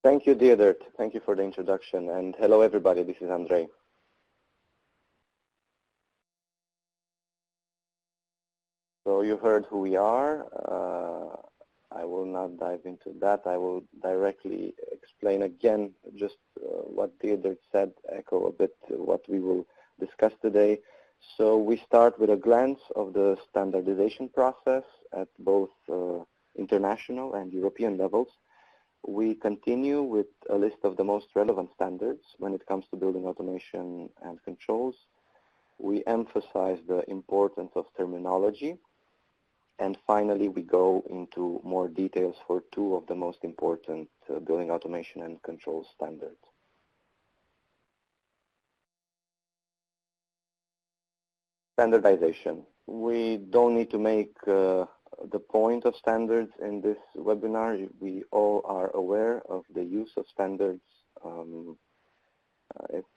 Thank you, Diedert. Thank you for the introduction. And hello, everybody. This is Andrei. So you heard who we are. I will not dive into that. I will directly explain again just what Diedert said, echo a bit what we will discuss today. So we start with a glance of the standardization process at both international and European levels. We continue with a list of the most relevant standards when it comes to building automation and controls. We emphasize the importance of terminology. And finally, we go into more details for two of the most important building automation and control standards. Standardization. We don't need to make the point of standards in this webinar. We all are aware of the use of standards. It's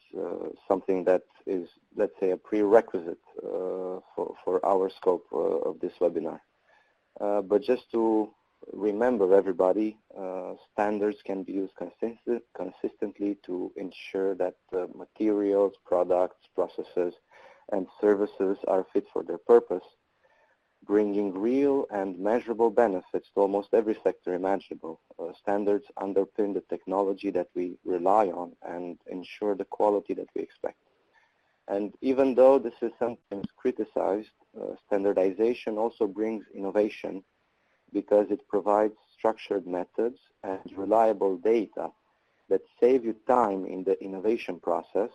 something that is, let's say, a prerequisite for our scope of this webinar. But just to remember everybody, standards can be used consistently to ensure that the materials, products, processes, and services are fit for their purpose, bringing real and measurable benefits to almost every sector imaginable. Standards underpin the technology that we rely on and ensure the quality that we expect. And even though this is sometimes criticized, standardization also brings innovation because it provides structured methods and reliable data that save you time in the innovation process,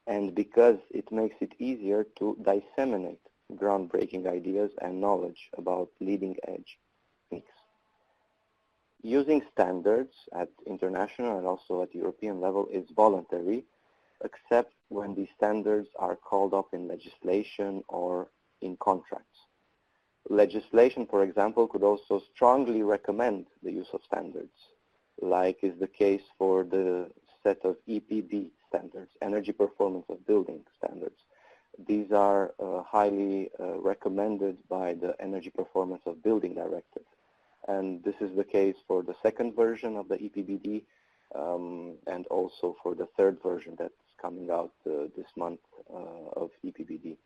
and because it makes it easier to disseminate groundbreaking ideas and knowledge about leading-edge techniques. Using standards at international and also at European level is voluntary, except when these standards are called up in legislation or in contracts. Legislation, for example, could also strongly recommend the use of standards, like is the case for the set of EPB standards, Energy Performance of Building standards. These are highly recommended by the Energy Performance of Building Directive. And this is the case for the second version of the EPBD and also for the third version that's coming out this month of EPBD.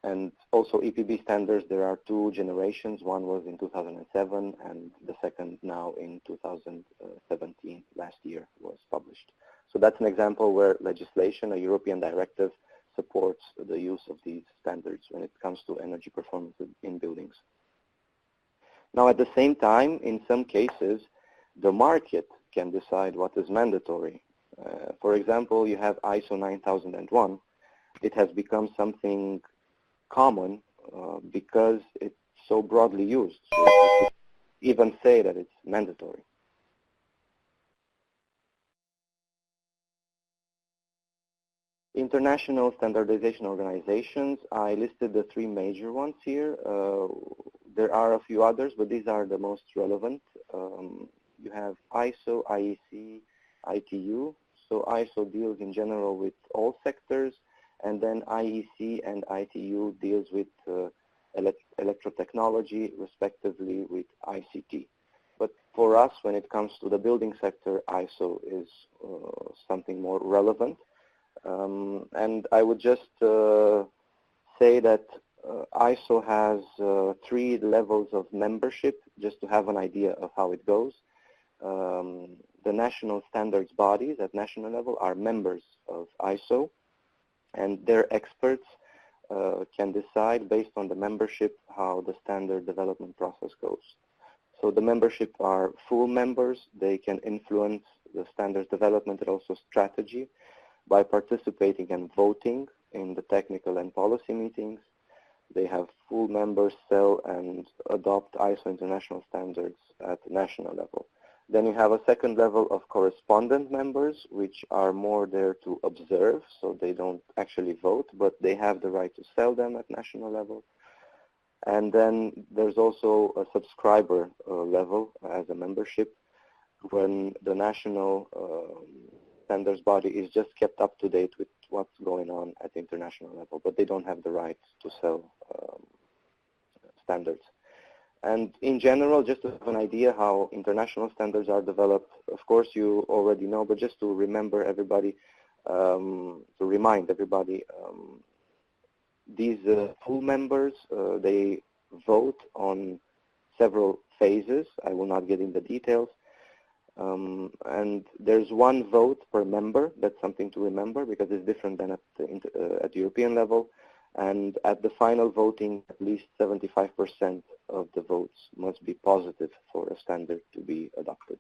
And also EPB standards, there are two generations. One was in 2007 and the second now in 2017, last year was published. So that's an example where legislation, a European directive, supports the use of these standards when it comes to energy performance in buildings. Now at the same time, in some cases, the market can decide what is mandatory. For example, you have ISO 9001. It has become something common because it's so broadly used. So you could even say that it's mandatory. International standardization organizations, I listed the three major ones here. There are a few others, but these are the most relevant. You have ISO, IEC, ITU. So ISO deals in general with all sectors, and then IEC and ITU deals with electrotechnology, respectively with ICT. But for us, when it comes to the building sector, ISO is something more relevant. And I would just say that ISO has 3 levels of membership, just to have an idea of how it goes. The national standards bodies at national level are members of ISO, and their experts can decide based on the membership how the standard development process goes. So the membership are full members. They can influence the standards development and also strategy by participating and voting in the technical and policy meetings. They have full members sell and adopt ISO international standards at the national level. Then you have a second level of correspondent members, which are more there to observe, so they don't actually vote, but they have the right to sell them at national level. And then there's also a subscriber level as a membership, when the national standards body is just kept up to date with what's going on at the international level, but they don't have the right to sell standards. And in general, just to have an idea how international standards are developed, of course you already know, but just to remember everybody, to remind everybody, these full members, they vote on several phases. I will not get into the details. And there's one vote per member. That's something to remember because it's different than at the European level. And at the final voting, at least 75% of the votes must be positive for a standard to be adopted.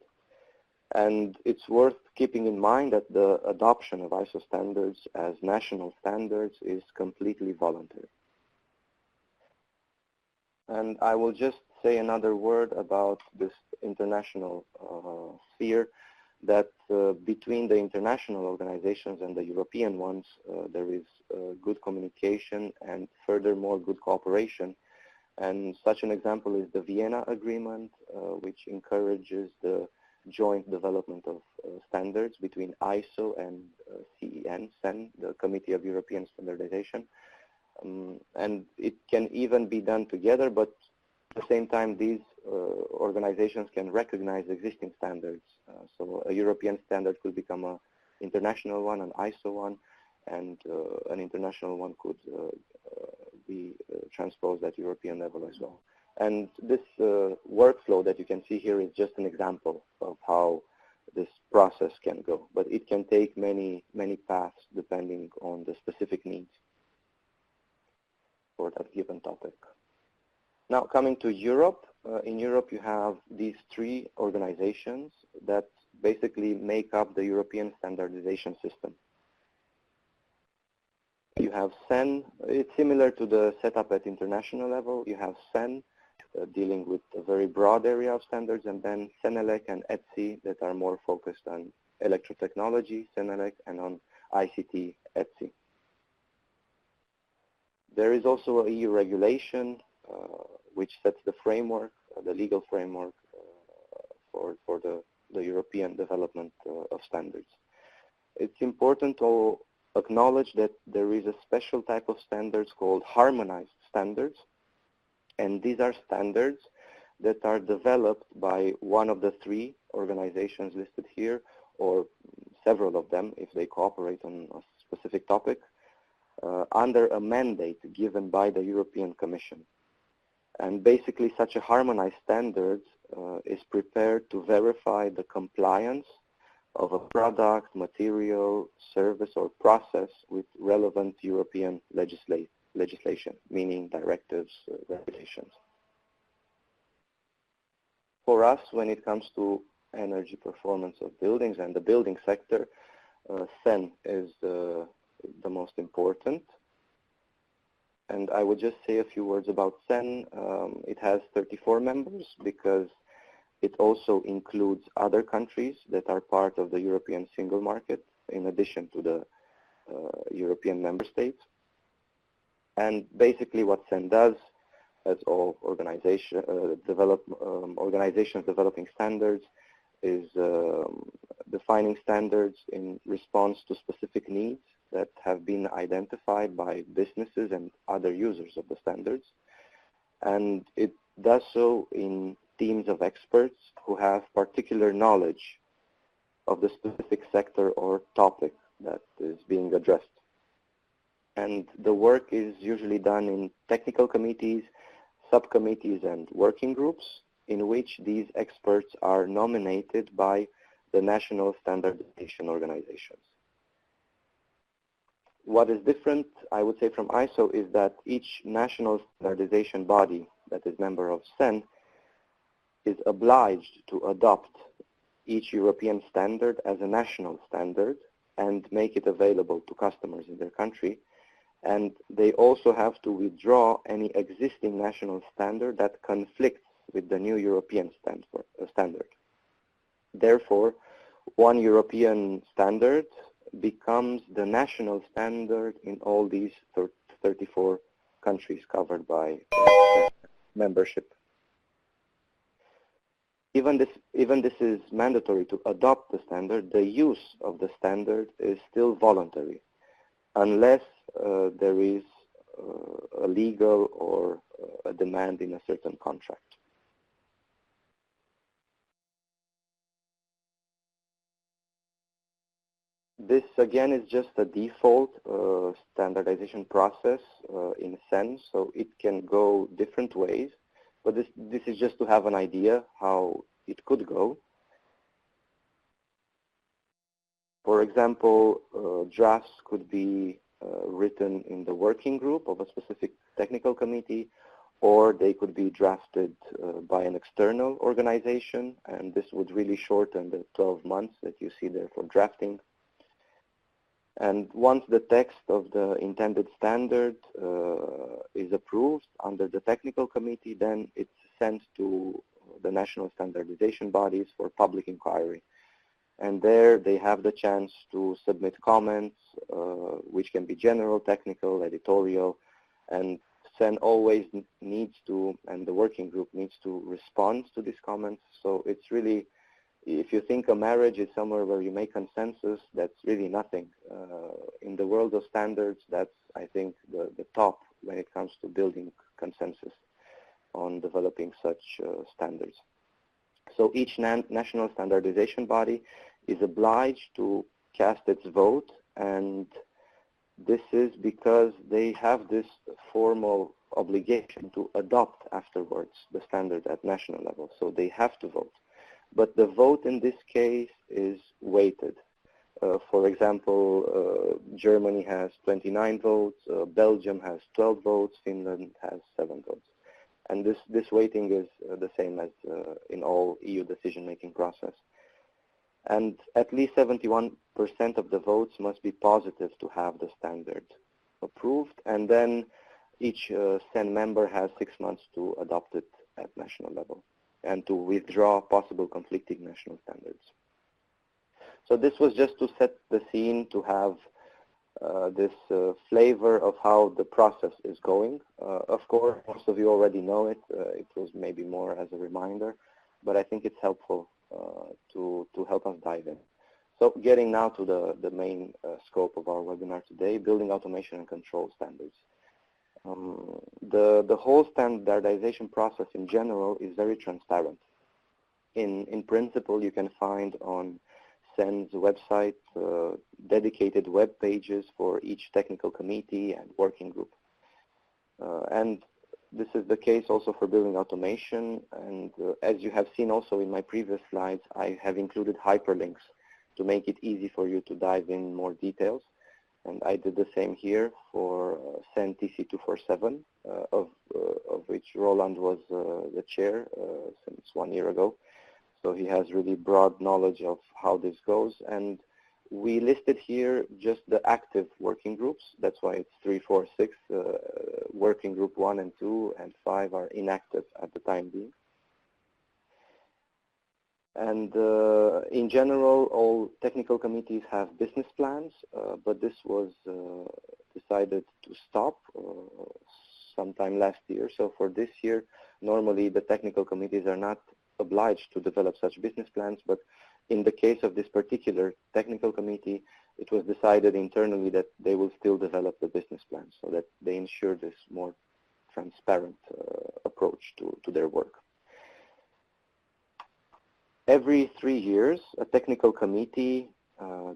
And it's worth keeping in mind that the adoption of ISO standards as national standards is completely voluntary. And I will just say another word about this international sphere, that between the international organizations and the European ones, there is good communication and furthermore good cooperation. And such an example is the Vienna Agreement, which encourages the joint development of standards between ISO and CEN, the Committee of European Standardization. And it can even be done together, but at the same time, these organizations can recognize existing standards. So a European standard could become an international one, an ISO one, and an international one could be transposed at European level as well. And this workflow that you can see here is just an example of how this process can go. But it can take many, many paths depending on the specific needs for that given topic. Now coming to Europe, in Europe you have these three organizations that basically make up the European standardization system. You have CEN, it's similar to the setup at international level. You have CEN dealing with a very broad area of standards, and then CENELEC and ETSI that are more focused on electrotechnology, CENELEC, and on ICT, ETSI. There is also a EU regulation which sets the framework, the legal framework for the European development of standards. It's important to acknowledge that there is a special type of standards called harmonized standards, and these are standards that are developed by one of the three organizations listed here, or several of them if they cooperate on a specific topic, under a mandate given by the European Commission. And basically such a harmonized standard is prepared to verify the compliance of a product, material, service, or process with relevant European legislation, meaning directives, regulations. For us, when it comes to energy performance of buildings and the building sector, CEN is the most important. And I would just say a few words about CEN. It has 34 members because it also includes other countries that are part of the European single market, in addition to the European member states. And basically what CEN does, as all organizations developing standards, is defining standards in response to specific needs that have been identified by businesses and other users of the standards. And it does so in teams of experts who have particular knowledge of the specific sector or topic that is being addressed. And the work is usually done in technical committees, subcommittees, and working groups in which these experts are nominated by the national standardization organizations. What is different, I would say, from ISO is that each national standardization body that is member of CEN is obliged to adopt each European standard as a national standard and make it available to customers in their country. And they also have to withdraw any existing national standard that conflicts with the new European standard. Therefore, one European standard becomes the national standard in all these 34 countries covered by membership. Even this is mandatory to adopt the standard, the use of the standard is still voluntary, unless there is a legal or a demand in a certain contract. This again is just a default standardization process in a sense, so it can go different ways, but this is just to have an idea how it could go. For example, drafts could be written in the working group of a specific technical committee, or they could be drafted by an external organization, and this would really shorten the 12 months that you see there for drafting. And once the text of the intended standard is approved under the technical committee, then it's sent to the national standardization bodies for public inquiry. And there they have the chance to submit comments, which can be general, technical, editorial, and SEN always needs to, and the working group needs to respond to these comments. So it's really, if you think a marriage is somewhere where you make consensus, that's really nothing. In the world of standards, that's, I think, the top when it comes to building consensus on developing such standards. So each national standardization body is obliged to cast its vote, and this is because they have this formal obligation to adopt afterwards the standard at national level. So they have to vote. But the vote in this case is weighted. For example, Germany has 29 votes, Belgium has 12 votes, Finland has 7 votes. And this weighting is the same as in all EU decision-making process. And at least 71% of the votes must be positive to have the standard approved, and then each SEN member has 6 months to adopt it at national level and to withdraw possible conflicting national standards. So this was just to set the scene, to have this flavor of how the process is going. Of course, most of you already know it. It was maybe more as a reminder, but I think it's helpful to help us dive in. So getting now to the main scope of our webinar today, building automation and control standards. The whole standardization process in general is very transparent. In principle, you can find on SEN's website dedicated web pages for each technical committee and working group. And this is the case also for building automation, and as you have seen also in my previous slides, I have included hyperlinks to make it easy for you to dive in more details. And I did the same here for SEN TC247, of which Roland was the chair since 1 year ago. So he has really broad knowledge of how this goes. And we listed here just the active working groups. That's why it's 3, 4, 6. Working group 1 and 2 and 5 are inactive at the time being. And in general, all technical committees have business plans, but this was decided to stop sometime last year. So for this year, normally the technical committees are not obliged to develop such business plans, but in the case of this particular technical committee, it was decided internally that they will still develop the business plan so that they ensure this more transparent approach to their work. Every 3 years, a technical committee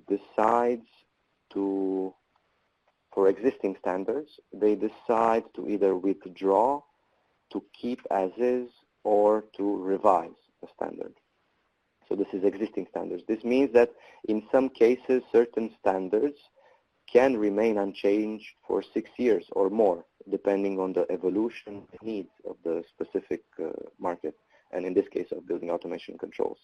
decides to, for existing standards, they decide to either withdraw, to keep as is, or to revise the standard. So this is existing standards. This means that in some cases, certain standards can remain unchanged for 6 years or more, depending on the evolution needs of the specific market, and in this case of building automation controls.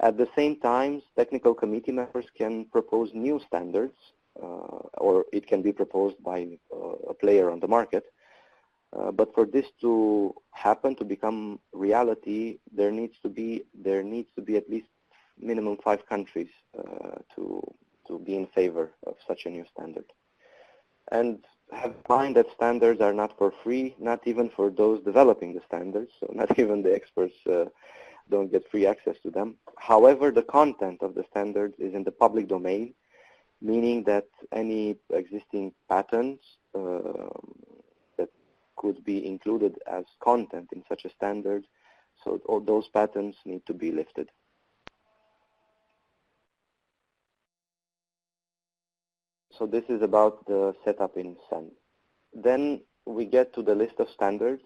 At the same time, technical committee members can propose new standards, or it can be proposed by a player on the market. But for this to happen, to become reality, there needs to be at least minimum 5 countries to be in favor of such a new standard. And have in mind that standards are not for free, not even for those developing the standards, so not even the experts don't get free access to them. However, the content of the standards is in the public domain, meaning that any existing patents that could be included as content in such a standard, so all those patents need to be lifted. So this is about the setup in SEN. Then we get to the list of standards,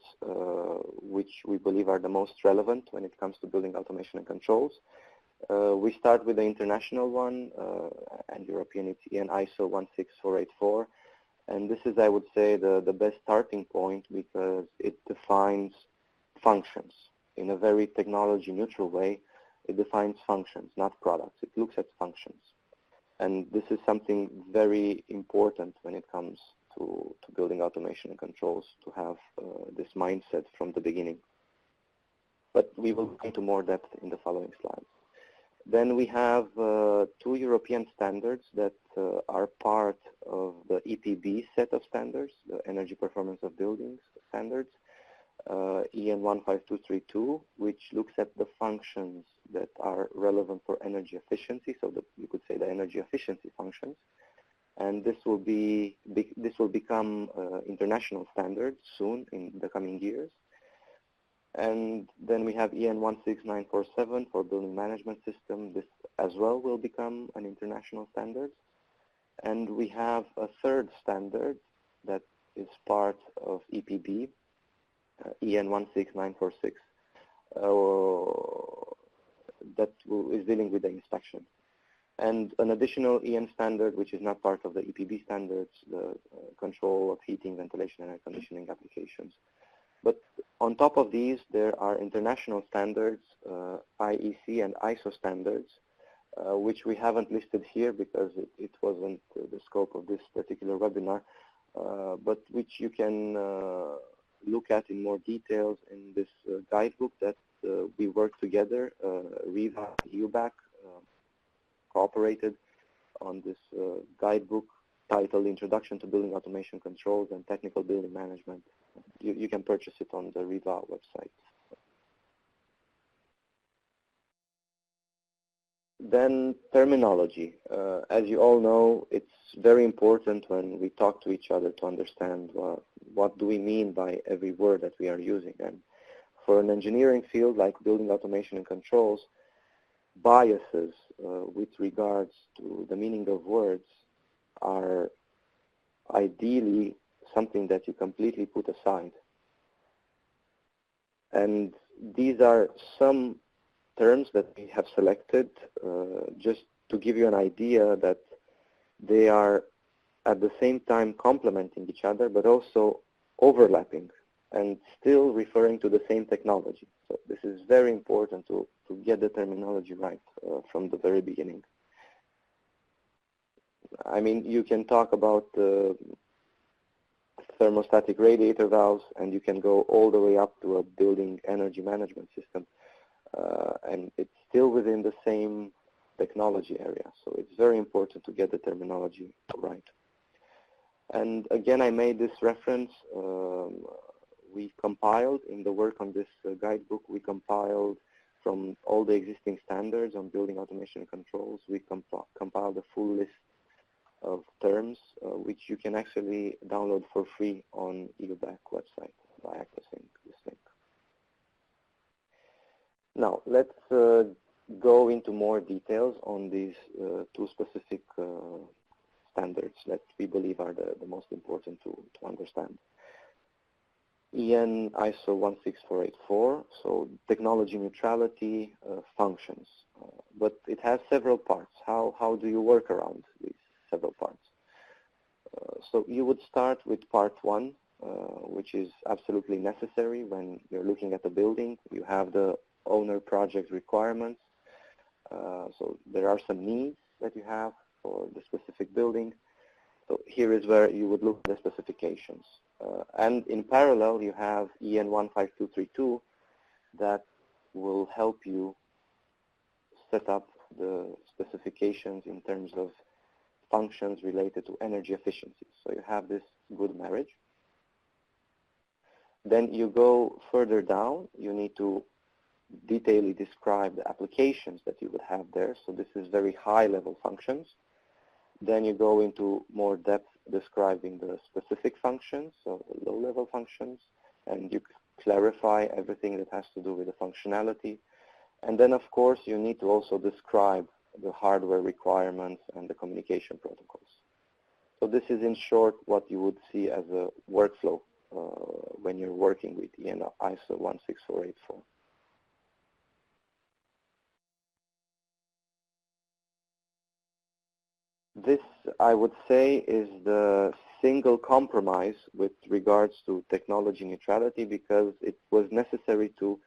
which we believe are the most relevant when it comes to building automation and controls. We start with the international one, and European, it's EN ISO 16484. And this is, I would say, the best starting point because it defines functions in a very technology neutral way. It defines functions, not products. It looks at functions. And this is something very important when it comes to building automation and controls, to have this mindset from the beginning. But we will go into more depth in the following slides. Then we have two European standards that are part of the EPB set of standards, the Energy Performance of Buildings standards, EN 15232, which looks at the functions that are relevant for energy efficiency, so you could say the energy efficiency functions. And this will become international standard soon in the coming years. And then we have EN 16947 for building management system. This as well will become an international standard. And we have a third standard that is part of EPB, EN 16946, that is dealing with the inspection. And an additional EN standard, which is not part of the EPB standards, the control of heating, ventilation, and air conditioning applications. But on top of these, there are international standards, IEC and ISO standards, which we haven't listed here because it wasn't the scope of this particular webinar, but which you can look at in more details in this guidebook that we work together, REVA, UBAC, cooperated on this guidebook titled Introduction to Building Automation Controls and Technical Building Management. You can purchase it on the REVA website. Then terminology. As you all know, it's very important when we talk to each other to understand what do we mean by every word that we are using. And for an engineering field like building automation and controls, biases with regards to the meaning of words are ideally something that you completely put aside. And these are some terms that we have selected just to give you an idea that they are at the same time complementing each other but also overlapping and still referring to the same technology. So this is very important to get the terminology right from the very beginning. I mean, you can talk about thermostatic radiator valves, and you can go all the way up to a building energy management system, and it's still within the same technology area. So it's very important to get the terminology right. And again, I made this reference. We compiled, in the work on this guidebook, we compiled from all the existing standards on building automation and controls. We compiled a full list of terms, which you can actually download for free on UBAC website by accessing this link. Now, let's go into more details on these two specific standards that we believe are the most important to understand. EN ISO 16484, so technology neutrality functions, but it has several parts. How do you work around these several parts? So you would start with part one, which is absolutely necessary when you're looking at the building. You have the owner project requirements. So there are some needs that you have for the specific building. So here is where you would look at the specifications. And in parallel, you have EN 15232 that will help you set up the specifications in terms of functions related to energy efficiency. So you have this good marriage. Then you go further down. You need to detailedly describe the applications that you would have there. So this is very high-level functions. Then you go into more depth describing the specific functions, so low-level functions, and you clarify everything that has to do with the functionality. And then, of course, you need to also describe the hardware requirements and the communication protocols. So this is in short what you would see as a workflow when you're working with EN ISO 16484. This, I would say, is the single compromise with regards to technology neutrality, because it was necessary to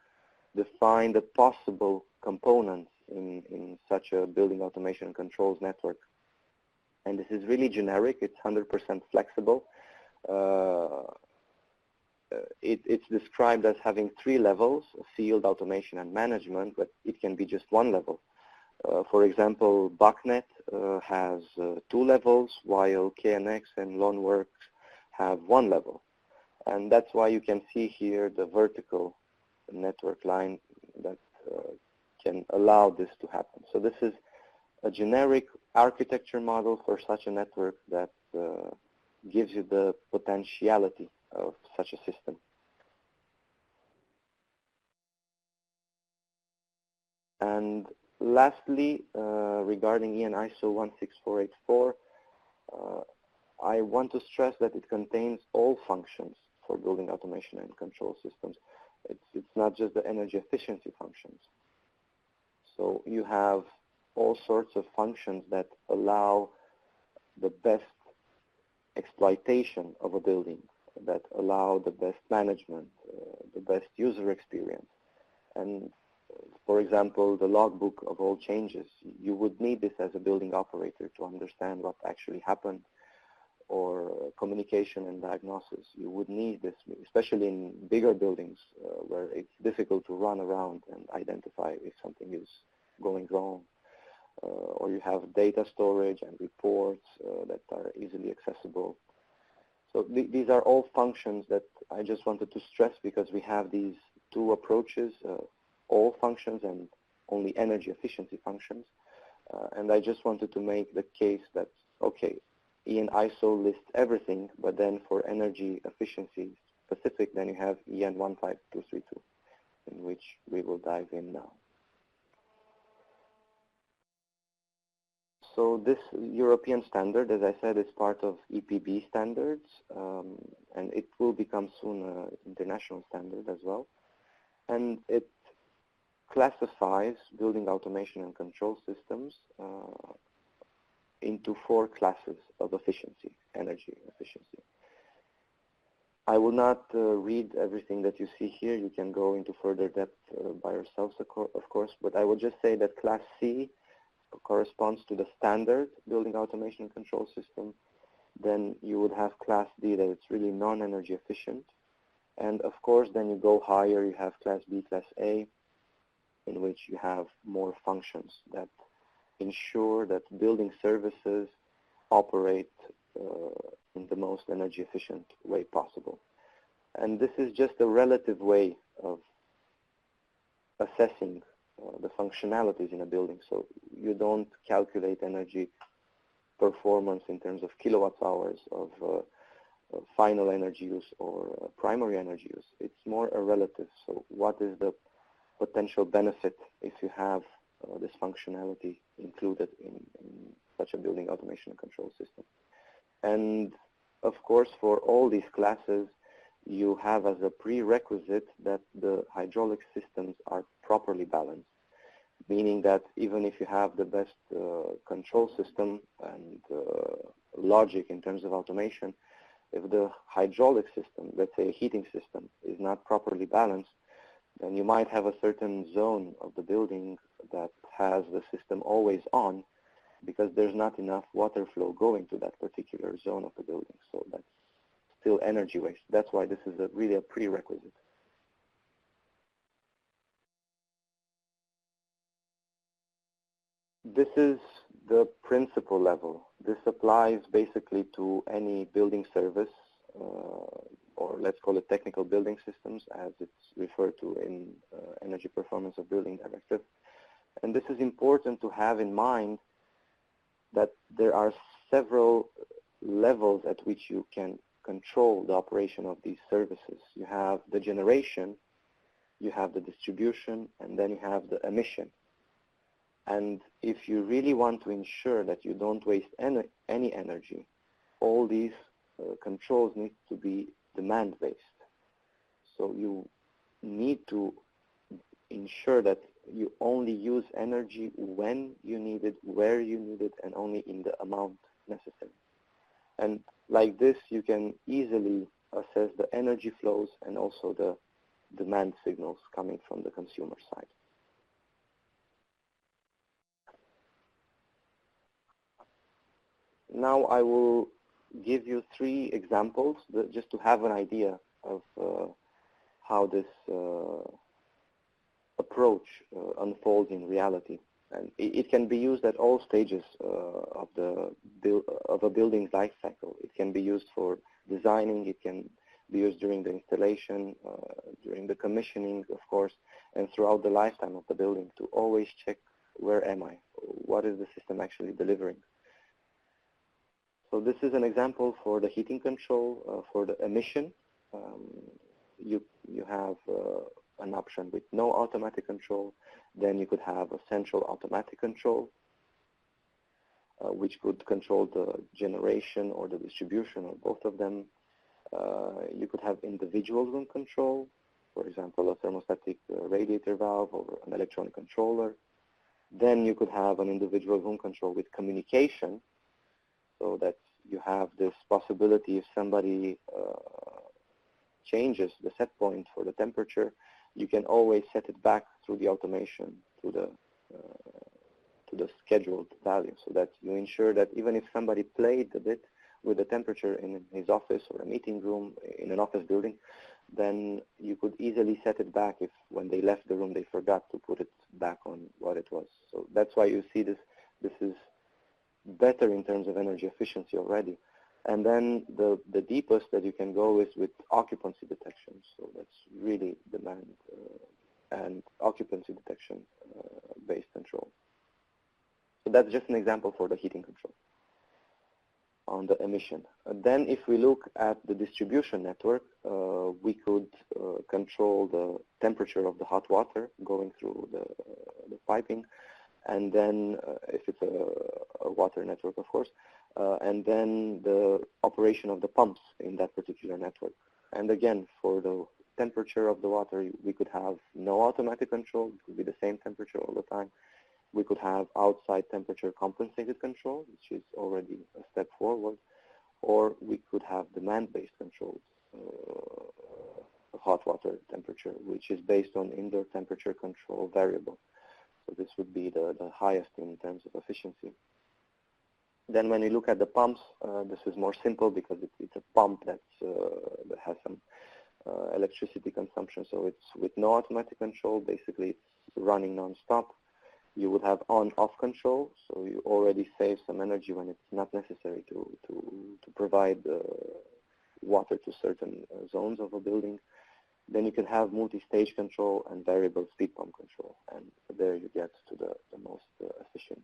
define the possible components in such a building automation and controls network. And this is really generic. It's 100% flexible. It's described as having 3 levels: field, automation, and management, but it can be just 1 level. For example, BACnet has 2 levels, while KNX and Loanworks have 1 level. And that's why you can see here the vertical network line that can allow this to happen. So this is a generic architecture model for such a network that gives you the potentiality of such a system. And lastly, regarding EN ISO 16484, I want to stress that it contains all functions for building automation and control systems. It's not just the energy efficiency functions. So you have all sorts of functions that allow the best exploitation of a building, that allow the best management, the best user experience. And for example, the logbook of all changes, you would need this as a building operator to understand what actually happened, or communication and diagnosis. You would need this, especially in bigger buildings where it's difficult to run around and identify if something is going wrong. Or you have data storage and reports that are easily accessible. So these are all functions that I just wanted to stress, because we have these 2 approaches, all functions and only energy efficiency functions. And I just wanted to make the case that, okay, EN ISO lists everything, but then for energy efficiency specific, then you have EN 15232, in which we will dive in now. So this European standard, as I said, is part of EPB standards, and it will become soon an international standard as well. And it classifies building automation and control systems into 4 classes of efficiency, energy efficiency. I will not read everything that you see here. You can go into further depth by yourselves, of course, but I will just say that Class C corresponds to the standard building automation and control system. Then you would have Class D, that it's really non-energy efficient. And of course, then you go higher, you have Class B, Class A, in which you have more functions that ensure that building services operate in the most energy efficient way possible. And this is just a relative way of assessing the functionalities in a building. So you don't calculate energy performance in terms of kilowatt hours of final energy use or primary energy use. It's more a relative. So what is the potential benefit if you have this functionality included in such a building automation and control system? And of course, for all these classes, you have as a prerequisite that the hydraulic systems are properly balanced, meaning that even if you have the best control system and logic in terms of automation, if the hydraulic system, let's say a heating system, is not properly balanced, then you might have a certain zone of the building that has the system always on, because there's not enough water flow going to that particular zone of the building. So that's still energy waste. That's why this is really a prerequisite. This is the principal level. This applies basically to any building service, or let's call it technical building systems, as it's referred to in Energy Performance of Building Directive. And this is important to have in mind, that there are several levels at which you can control the operation of these services. You have the generation, you have the distribution, and then you have the emission. And if you really want to ensure that you don't waste any energy, all these controls need to be demand-based. So you need to ensure that you only use energy when you need it, where you need it, and only in the amount necessary. And like this, you can easily assess the energy flows and also the demand signals coming from the consumer side. Now I will give you 3 examples just to have an idea of how this approach unfolds in reality. And it can be used at all stages of a building's life cycle. It can be used for designing, it can be used during the installation, during the commissioning, of course, and throughout the lifetime of the building to always check, where am I? What is the system actually delivering? So this is an example for the heating control, for the emission. You have an option with no automatic control. Then you could have a central automatic control, which could control the generation or the distribution or both of them. You could have individual room control, for example, a thermostatic radiator valve or an electronic controller. Then you could have an individual room control with communication, so that you have this possibility if somebody changes the set point for the temperature, you can always set it back through the automation to the scheduled value, so that you ensure that even if somebody played a bit with the temperature in his office or a meeting room in an office building, then you could easily set it back if when they left the room they forgot to put it back on what it was. So that's why you see this is better in terms of energy efficiency already. And then the deepest that you can go is with occupancy detection. So that's really demand and occupancy detection based control. So that's just an example for the heating control on the emission. Then if we look at the distribution network, we could control the temperature of the hot water going through the piping, and then if it's a water network, of course, and then the operation of the pumps in that particular network. And again, for the temperature of the water, we could have no automatic control. It could be the same temperature all the time. We could have outside temperature compensated control, which is already a step forward, or we could have demand-based controls of hot water temperature, which is based on indoor temperature control variable. So this would be the highest in terms of efficiency. Then when you look at the pumps, this is more simple because it's a pump that has some electricity consumption. So it's with no automatic control. Basically, it's running non-stop. You would have on-off control, so you already save some energy when it's not necessary to provide water to certain zones of a building. Then you can have multi-stage control and variable speed pump control, and there you get to the most efficient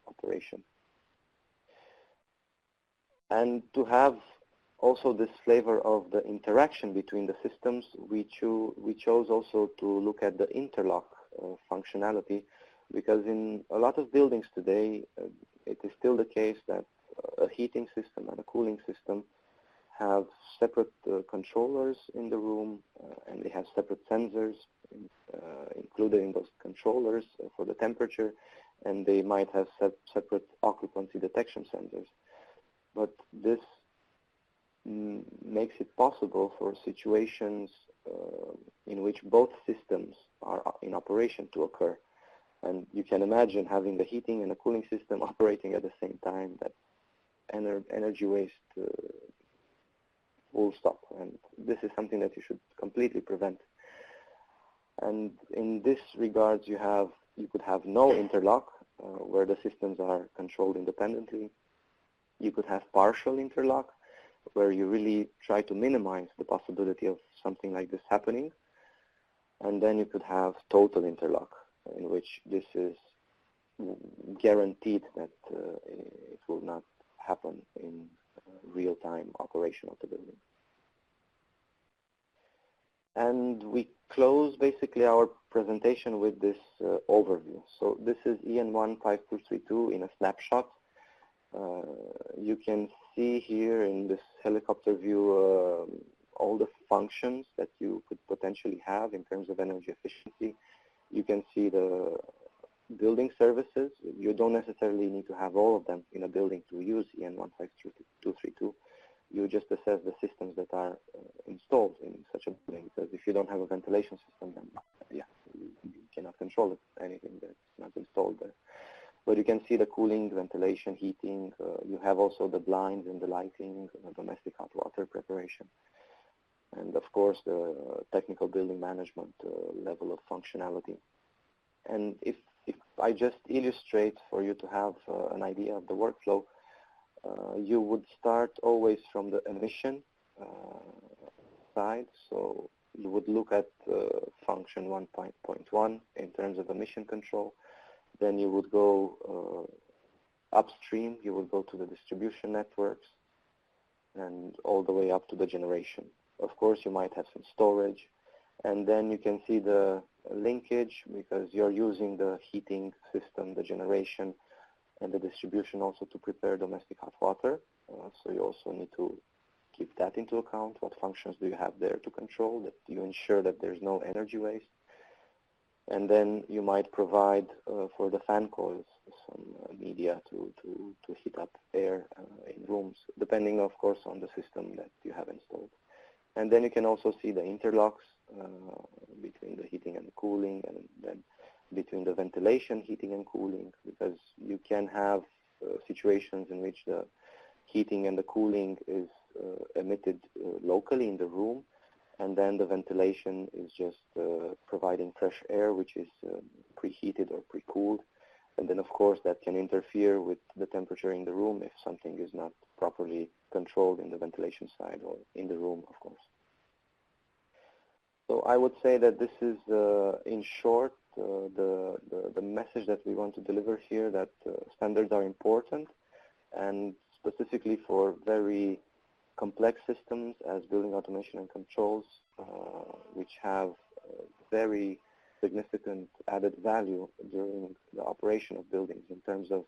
operation. And to have also this flavor of the interaction between the systems, we chose also to look at the interlock functionality, because in a lot of buildings today, it is still the case that a heating system and a cooling system have separate controllers in the room, and they have separate sensors included in those controllers for the temperature, and they might have separate occupancy detection sensors. But this makes it possible for situations in which both systems are in operation to occur. And you can imagine having a heating and a cooling system operating at the same time. That energy waste will stop. And this is something that you should completely prevent. And in this regards, you could have no interlock, where the systems are controlled independently. You could have partial interlock, where you really try to minimize the possibility of something like this happening. And then you could have total interlock, in which this is guaranteed that it will not happen in real-time operation of the building. And we close basically our presentation with this overview. So this is EN15232 in a snapshot. You can see here in this helicopter view all the functions that you could potentially have in terms of energy efficiency. You can see the building services. You don't necessarily need to have all of them in a building to use EN 15232. You just assess the systems that are installed in such a building, because if you don't have a ventilation system, then yeah, you cannot control anything that's not installed there. But you can see the cooling, ventilation, heating. You have also the blinds and the lighting, domestic hot water preparation, and of course the technical building management level of functionality. And if I just illustrate for you to have an idea of the workflow, you would start always from the emission side. So you would look at function 1.1 in terms of emission control. Then you would go upstream. You would go to the distribution networks and all the way up to the generation. Of course, you might have some storage. And then you can see the linkage, because you're using the heating system, the generation, and the distribution also to prepare domestic hot water. So you also need to keep that into account. What functions do you have there to control, that you ensure that there's no energy waste? And then you might provide for the fan coils some media to heat up air in rooms, depending, of course, on the system that you have installed. And then you can also see the interlocks between the heating and the cooling, and then between the ventilation, heating and cooling, because you can have situations in which the heating and the cooling is emitted locally in the room, and then the ventilation is just providing fresh air, which is preheated or pre-cooled. And then, of course, that can interfere with the temperature in the room if something is not properly controlled in the ventilation side or in the room, of course. So I would say that this is, in short, the message that we want to deliver here, that standards are important, and specifically for very complex systems as building automation and controls, which have very significant added value during the operation of buildings in terms of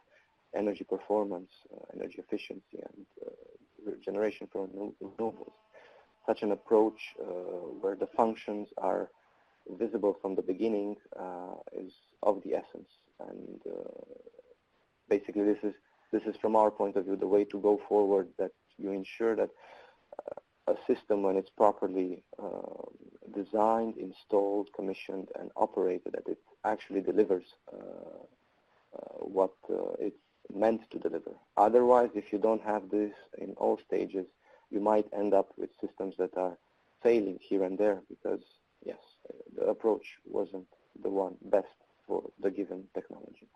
energy performance, energy efficiency, and generation from renewables. Such an approach where the functions are visible from the beginning is of the essence. And basically this is from our point of view the way to go forward, that you ensure that a system, when it's properly designed, installed, commissioned, and operated, that it actually delivers what it's meant to deliver. Otherwise, if you don't have this in all stages, you might end up with systems that are failing here and there, because, yes, the approach wasn't the one best for the given technology.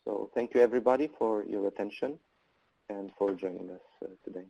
So thank you, everybody, for your attention and for joining us today.